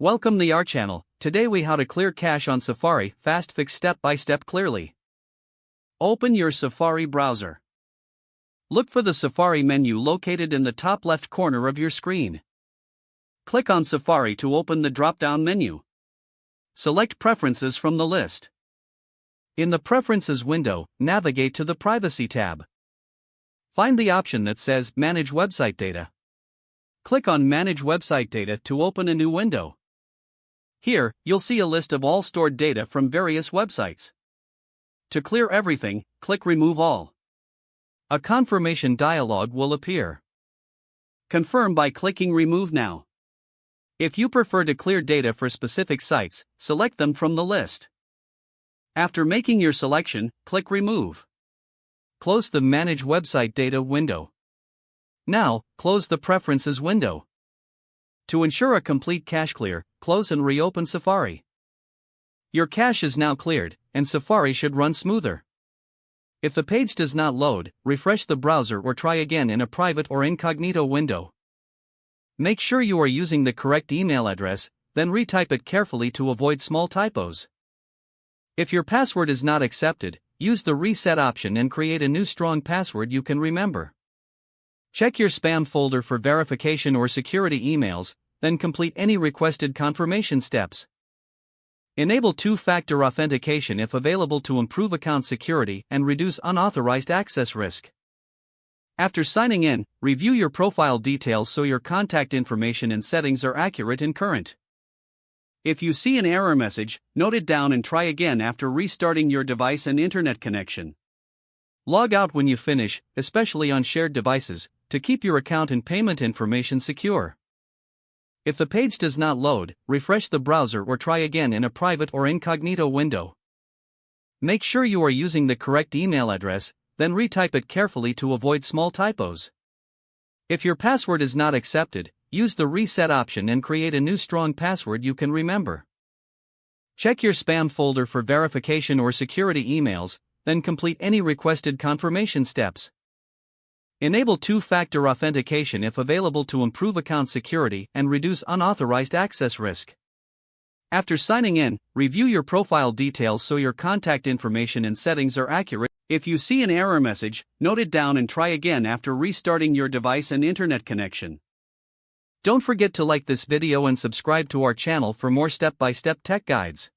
Welcome to our channel. Today we how to clear cache on Safari, fast fix step by step clearly. Open your Safari browser. Look for the Safari menu located in the top left corner of your screen. Click on Safari to open the drop-down menu. Select Preferences from the list. In the Preferences window, navigate to the Privacy tab. Find the option that says Manage Website Data. Click on Manage Website Data to open a new window. Here, you'll see a list of all stored data from various websites. To clear everything, click Remove All. A confirmation dialog will appear. Confirm by clicking Remove Now. If you prefer to clear data for specific sites, select them from the list. After making your selection, click Remove. Close the Manage Website Data window. Now, close the Preferences window. To ensure a complete cache clear, close and reopen Safari. Your cache is now cleared, and Safari should run smoother. If the page does not load, refresh the browser or try again in a private or incognito window. Make sure you are using the correct email address, then retype it carefully to avoid small typos. If your password is not accepted, use the reset option and create a new strong password you can remember. Check your spam folder for verification or security emails, then complete any requested confirmation steps. Enable two-factor authentication if available to improve account security and reduce unauthorized access risk. After signing in, review your profile details so your contact information and settings are accurate and current. If you see an error message, note it down and try again after restarting your device and internet connection. Log out when you finish, especially on shared devices, to keep your account and payment information secure. If the page does not load, refresh the browser or try again in a private or incognito window. Make sure you are using the correct email address, then retype it carefully to avoid small typos. If your password is not accepted, use the reset option and create a new strong password you can remember. Check your spam folder for verification or security emails, then complete any requested confirmation steps. Enable two-factor authentication if available to improve account security and reduce unauthorized access risk. After signing in, review your profile details so your contact information and settings are accurate. If you see an error message, note it down and try again after restarting your device and internet connection. Don't forget to like this video and subscribe to our channel for more step-by-step tech guides.